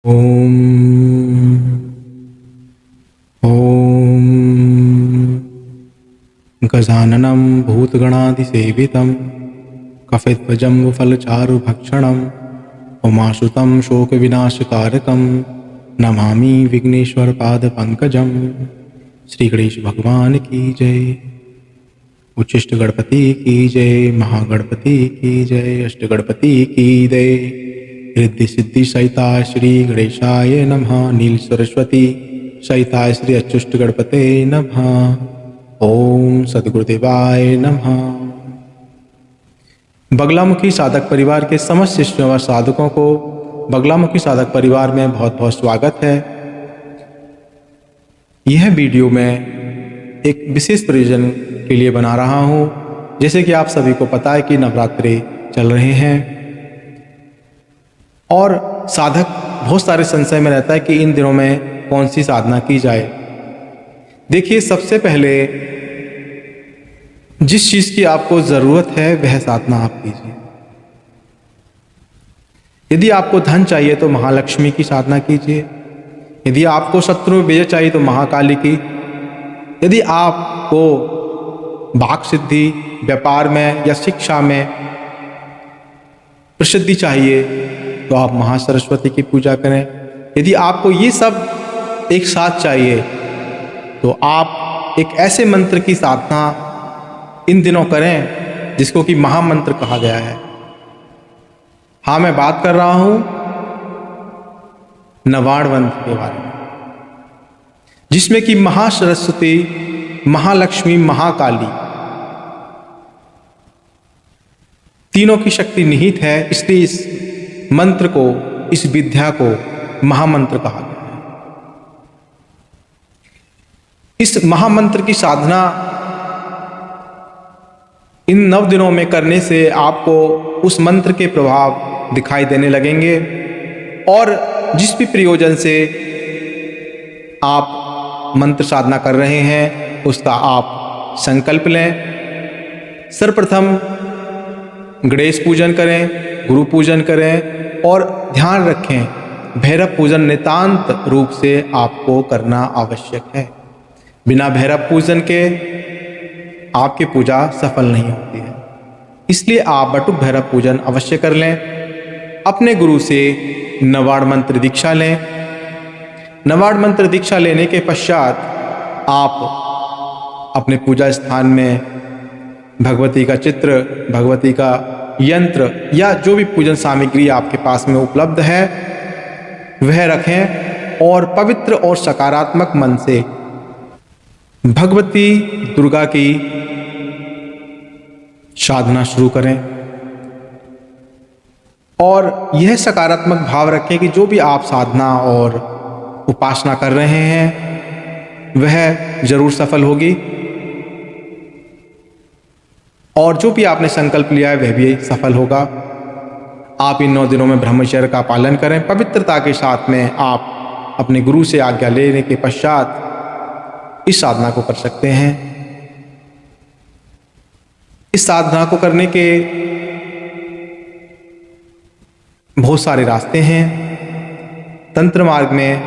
ओम ओम गजाननं भूतगणाधिसेवितं कफित्वजम्बुफलचारुभक्षणम् उमासुतं शोकविनाशकारकं नमामि विघ्नेश्वरपादपङ्कजं। श्री गणेश भगवान की जय। उच्चिष्ट गणपति की जय, महागणपति की जय, अष्ट गणपति की जय। रिद्धि सिद्धि सहिताय श्री गणेशाय नमः। नील सरस्वती सहिताय श्री अच्युष्ट गणपते नमः। ओम सद्गुरुदेवाय नमः। बगलामुखी साधक परिवार के समस्त शिष्यों व साधकों को बगलामुखी साधक परिवार में बहुत बहुत स्वागत है। यह वीडियो मैं एक विशेष प्रयोजन के लिए बना रहा हूँ। जैसे कि आप सभी को पता है कि नवरात्रि चल रहे हैं और साधक बहुत सारे संशय में रहता है कि इन दिनों में कौन सी साधना की जाए। देखिए, सबसे पहले जिस चीज की आपको जरूरत है वह साधना आप कीजिए। यदि आपको धन चाहिए तो महालक्ष्मी की साधना कीजिए। यदि आपको शत्रु विजय चाहिए तो महाकाली की। यदि आपको वाक सिद्धि, व्यापार में या शिक्षा में प्रसिद्धि चाहिए तो आप महासरस्वती की पूजा करें। यदि आपको ये सब एक साथ चाहिए तो आप एक ऐसे मंत्र की साधना इन दिनों करें जिसको कि महामंत्र कहा गया है। हाँ, मैं बात कर रहा हूं नवाण मंत्र के बारे में, जिसमें कि महासरस्वती, महालक्ष्मी, महाकाली तीनों की शक्ति निहित है। इसलिए इस मंत्र को, इस विद्या को महामंत्र कहा गया है। इस महामंत्र की साधना इन 9 दिनों में करने से आपको उस मंत्र के प्रभाव दिखाई देने लगेंगे और जिस भी प्रयोजन से आप मंत्र साधना कर रहे हैं उसका आप संकल्प लें। सर्वप्रथम गणेश पूजन करें, गुरु पूजन करें और ध्यान रखें भैरव पूजन नितांत रूप से आपको करना आवश्यक है। बिना भैरव पूजन के आपकी पूजा सफल नहीं होती है। इसलिए आप बटुक भैरव पूजन अवश्य कर लें। अपने गुरु से नवाण मंत्र दीक्षा लें। नवाण मंत्र दीक्षा लेने के पश्चात आप अपने पूजा स्थान में भगवती का चित्र, भगवती का यंत्र या जो भी पूजन सामग्री आपके पास में उपलब्ध है वह रखें और पवित्र और सकारात्मक मन से भगवती दुर्गा की साधना शुरू करें और यह सकारात्मक भाव रखें कि जो भी आप साधना और उपासना कर रहे हैं वह जरूर सफल होगी और जो भी आपने संकल्प लिया है वह भी सफल होगा। आप इन 9 दिनों में ब्रह्मचर्य का पालन करें। पवित्रता के साथ में आप अपने गुरु से आज्ञा लेने के पश्चात इस साधना को कर सकते हैं। इस साधना को करने के बहुत सारे रास्ते हैं। तंत्र मार्ग में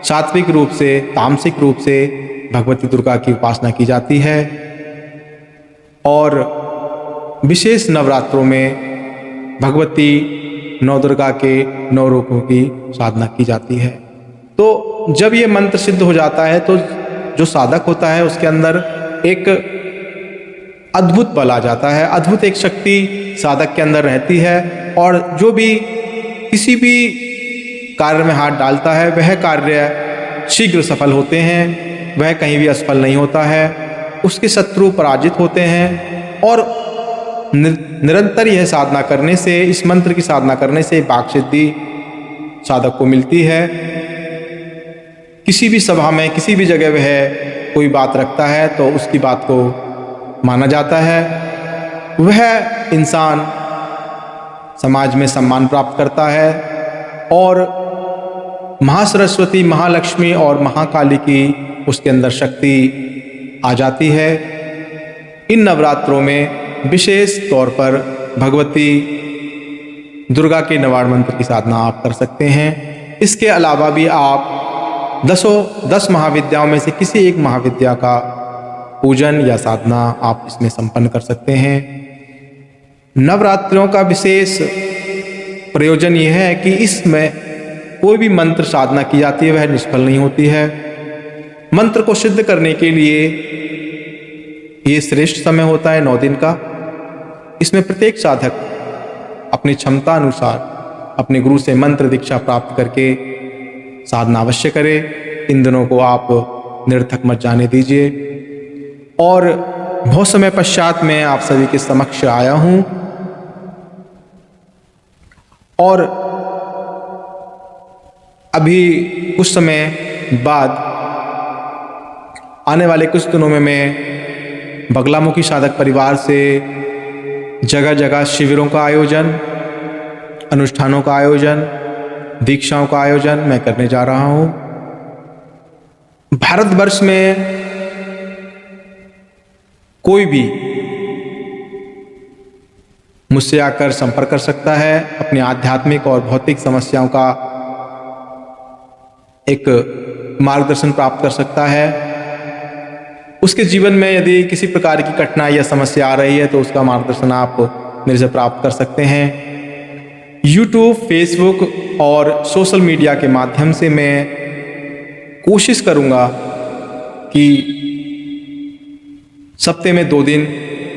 सात्विक रूप से, तामसिक रूप से भगवती दुर्गा की उपासना की जाती है और विशेष नवरात्रों में भगवती नौ दुर्गा के 9 रूपों की साधना की जाती है। तो जब ये मंत्र सिद्ध हो जाता है तो जो साधक होता है उसके अंदर एक अद्भुत बल आ जाता है, अद्भुत एक शक्ति साधक के अंदर रहती है और जो भी किसी भी कार्य में हाथ डालता है वह कार्य शीघ्र सफल होते हैं, वह कहीं भी असफल नहीं होता है। उसके शत्रु पराजित होते हैं और निरंतर यह साधना करने से, इस मंत्र की साधना करने से वाक सिद्धि साधक को मिलती है। किसी भी सभा में, किसी भी जगह वह कोई बात रखता है तो उसकी बात को माना जाता है। वह इंसान समाज में सम्मान प्राप्त करता है और महासरस्वती, महालक्ष्मी और महाकाली की उसके अंदर शक्ति आ जाती है। इन नवरात्रों में विशेष तौर पर भगवती दुर्गा के नवाण मंत्र की साधना आप कर सकते हैं। इसके अलावा भी आप 10 महाविद्याओं में से किसी एक महाविद्या का पूजन या साधना आप इसमें संपन्न कर सकते हैं। नवरात्रों का विशेष प्रयोजन यह है कि इसमें कोई भी मंत्र साधना की जाती है वह निष्फल नहीं होती है। मंत्र को सिद्ध करने के लिए ये श्रेष्ठ समय होता है 9 दिन का। इसमें प्रत्येक साधक अपनी क्षमता अनुसार अपने गुरु से मंत्र दीक्षा प्राप्त करके साधना अवश्य करे। इन दिनों को आप निरर्थक मत जाने दीजिए। और बहुत समय पश्चात मैं आप सभी के समक्ष आया हूं और अभी कुछ समय बाद आने वाले कुछ दिनों में मैं बगलामुखी साधक परिवार से जगह जगह शिविरों का आयोजन, अनुष्ठानों का आयोजन, दीक्षाओं का आयोजन मैं करने जा रहा हूं। भारतवर्ष में कोई भी मुझसे आकर संपर्क कर सकता है, अपनी आध्यात्मिक और भौतिक समस्याओं का एक मार्गदर्शन प्राप्त कर सकता है। उसके जीवन में यदि किसी प्रकार की कठिनाई या समस्या आ रही है तो उसका मार्गदर्शन आप मेरे से प्राप्त कर सकते हैं। यूट्यूब, फेसबुक और सोशल मीडिया के माध्यम से मैं कोशिश करूंगा कि सप्ताह में 2 दिन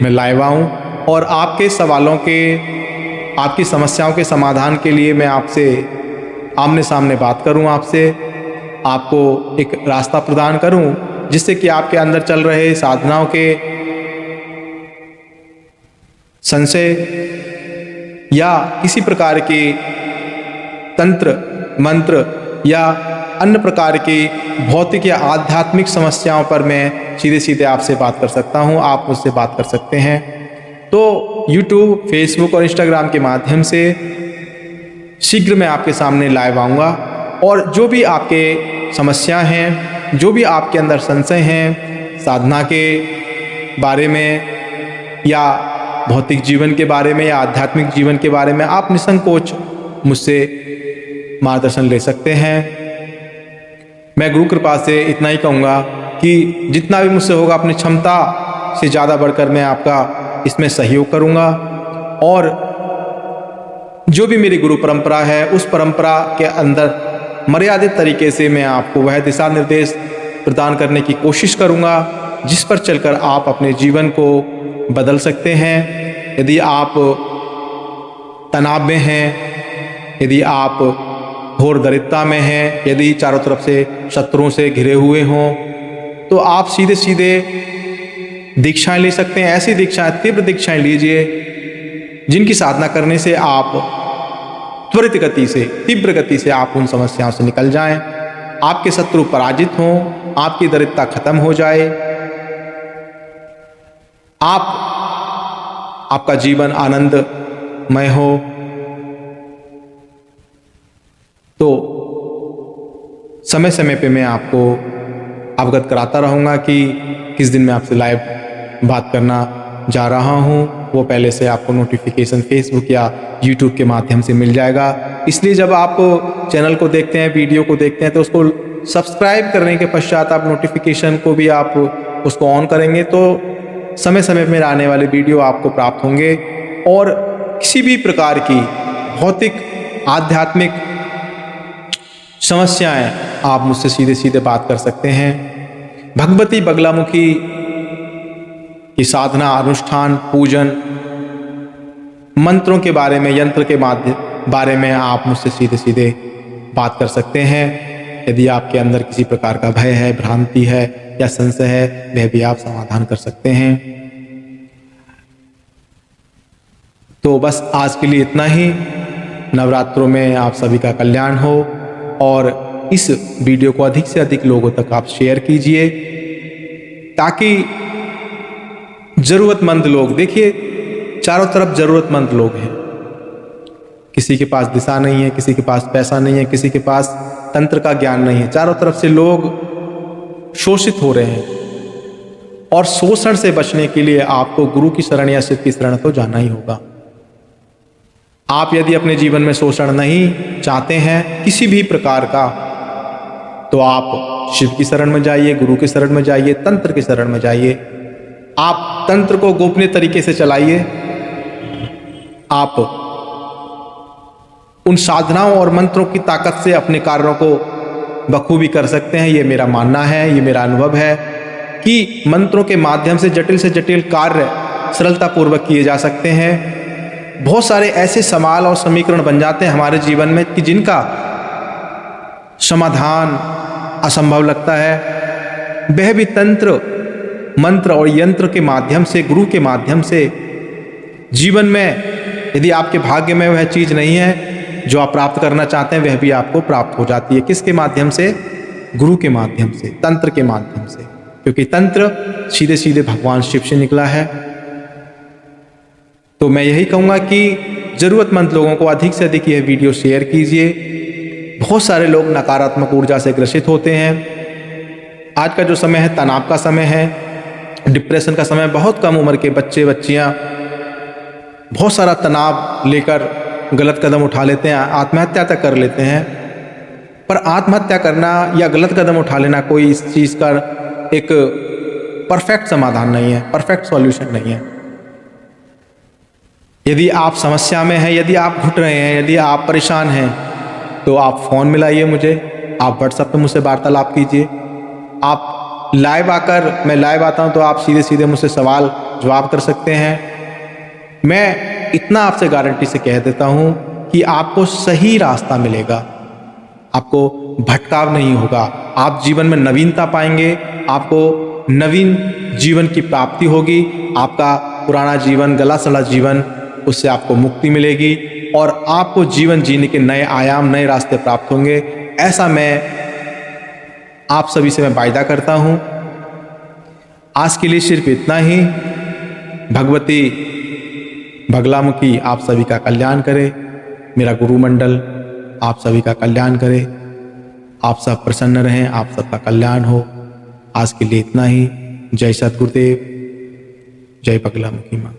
मैं लाइव आऊं और आपके सवालों के, आपकी समस्याओं के समाधान के लिए मैं आपसे आमने सामने बात करूं, आपसे आपको एक रास्ता प्रदान करूं जिससे कि आपके अंदर चल रहे साधनाओं के संशय या किसी प्रकार के तंत्र मंत्र या अन्य प्रकार की भौतिक या आध्यात्मिक समस्याओं पर मैं सीधे सीधे आपसे बात कर सकता हूं, आप मुझसे बात कर सकते हैं। तो YouTube, Facebook और Instagram के माध्यम से शीघ्र मैं आपके सामने लाइव आऊँगा और जो भी आपके समस्या हैं, जो भी आपके अंदर संशय हैं साधना के बारे में या भौतिक जीवन के बारे में या आध्यात्मिक जीवन के बारे में, आप निसंकोच मुझसे मार्गदर्शन ले सकते हैं। मैं गुरु कृपा से इतना ही कहूँगा कि जितना भी मुझसे होगा अपनी क्षमता से ज़्यादा बढ़कर मैं आपका इसमें सहयोग करूँगा और जो भी मेरी गुरु परंपरा है उस परंपरा के अंदर मर्यादित तरीके से मैं आपको वह दिशा निर्देश प्रदान करने की कोशिश करूँगा जिस पर चलकर आप अपने जीवन को बदल सकते हैं। यदि आप तनाव में हैं, यदि आप घोर दरिद्रता में हैं, यदि चारों तरफ से शत्रुओं से घिरे हुए हों, तो आप सीधे सीधे दीक्षाएं ले सकते हैं। ऐसी दीक्षाएं, तीव्र दीक्षाएं लीजिए जिनकी साधना करने से आप त्वरित गति से, तीव्र गति से आप उन समस्याओं से निकल जाएं, आपके शत्रु पराजित हों, आपकी दरिद्रता खत्म हो जाए, आपका जीवन आनंदमय हो। तो समय समय पे मैं आपको अवगत कराता रहूँगा कि किस दिन मैं आपसे लाइव बात करना जा रहा हूँ। वो पहले से आपको नोटिफिकेशन फेसबुक या यूट्यूब के माध्यम से मिल जाएगा। इसलिए जब आप चैनल को देखते हैं, वीडियो को देखते हैं, तो उसको सब्सक्राइब करने के पश्चात आप नोटिफिकेशन को भी आप उसको ऑन करेंगे तो समय समय पर आने वाले वीडियो आपको प्राप्त होंगे। और किसी भी प्रकार की भौतिक, आध्यात्मिक समस्याएं आप मुझसे सीधे सीधे बात कर सकते हैं। भगवती बगलामुखी की साधना, अनुष्ठान, पूजन, मंत्रों के बारे में, यंत्र के बारे में आप मुझसे सीधे सीधे बात कर सकते हैं। यदि आपके अंदर किसी प्रकार का भय है, भ्रांति है या संशय है, वह भी आप समाधान कर सकते हैं। तो बस आज के लिए इतना ही। नवरात्रों में आप सभी का कल्याण हो और इस वीडियो को अधिक से अधिक लोगों तक आप शेयर कीजिए ताकि जरूरतमंद लोग, देखिए चारों तरफ जरूरतमंद लोग हैं। किसी के पास दिशा नहीं है, किसी के पास पैसा नहीं है, किसी के पास तंत्र का ज्ञान नहीं है। चारों तरफ से लोग शोषित हो रहे हैं और शोषण से बचने के लिए आपको गुरु की शरण या शिव की शरण तो जाना ही होगा। आप यदि अपने जीवन में शोषण नहीं चाहते हैं किसी भी प्रकार का, तो आप शिव की शरण में जाइए, गुरु की शरण में जाइए, तंत्र की शरण में जाइए। आप तंत्र को गोपनीय तरीके से चलाइए। आप उन साधनाओं और मंत्रों की ताकत से अपने कार्यों को बखूबी कर सकते हैं। ये मेरा मानना है, ये मेरा अनुभव है कि मंत्रों के माध्यम से जटिल कार्य सरलतापूर्वक किए जा सकते हैं। बहुत सारे ऐसे सवाल और समीकरण बन जाते हैं हमारे जीवन में कि जिनका समाधान असंभव लगता है। वह भी तंत्र, मंत्र और यंत्र के माध्यम से, गुरु के माध्यम से जीवन में, यदि आपके भाग्य में वह चीज नहीं है जो आप प्राप्त करना चाहते हैं, वह भी आपको प्राप्त हो जाती है। किसके माध्यम से? गुरु के माध्यम से, तंत्र के माध्यम से, क्योंकि तंत्र सीधे सीधे भगवान शिव से निकला है। तो मैं यही कहूँगा कि ज़रूरतमंद लोगों को अधिक से अधिक यह वीडियो शेयर कीजिए। बहुत सारे लोग नकारात्मक ऊर्जा से ग्रसित होते हैं। आज का जो समय है तनाव का समय है, डिप्रेशन का समय। बहुत कम उम्र के बच्चे बच्चियाँ बहुत सारा तनाव लेकर गलत कदम उठा लेते हैं, आत्महत्या तक कर लेते हैं। पर आत्महत्या करना या गलत कदम उठा लेना कोई इस चीज़ का एक परफेक्ट समाधान नहीं है, परफेक्ट सॉल्यूशन नहीं है। यदि आप समस्या में हैं, यदि आप घुट रहे हैं, यदि आप परेशान हैं, तो आप फ़ोन मिलाइए मुझे, आप व्हाट्सएप पे मुझसे वार्तालाप कीजिए। आप लाइव आकर, मैं लाइव आता हूं तो आप सीधे सीधे मुझसे सवाल जवाब कर सकते हैं। मैं इतना आपसे गारंटी से कह देता हूं कि आपको सही रास्ता मिलेगा, आपको भटकाव नहीं होगा। आप जीवन में नवीनता पाएंगे, आपको नवीन जीवन की प्राप्ति होगी। आपका पुराना जीवन, गला सड़ा जीवन, उससे आपको मुक्ति मिलेगी और आपको जीवन जीने के नए आयाम, नए रास्ते प्राप्त होंगे। ऐसा मैं आप सभी से मैं वायदा करता हूं। आज के लिए सिर्फ इतना ही। भगवती बगलामुखी आप सभी का कल्याण करे, मेरा गुरुमंडल आप सभी का कल्याण करे, आप सब प्रसन्न रहें, आप सबका कल्याण हो। आज के लिए इतना ही। जय सद्गुरुदेव, जय बगलामुखी माँ।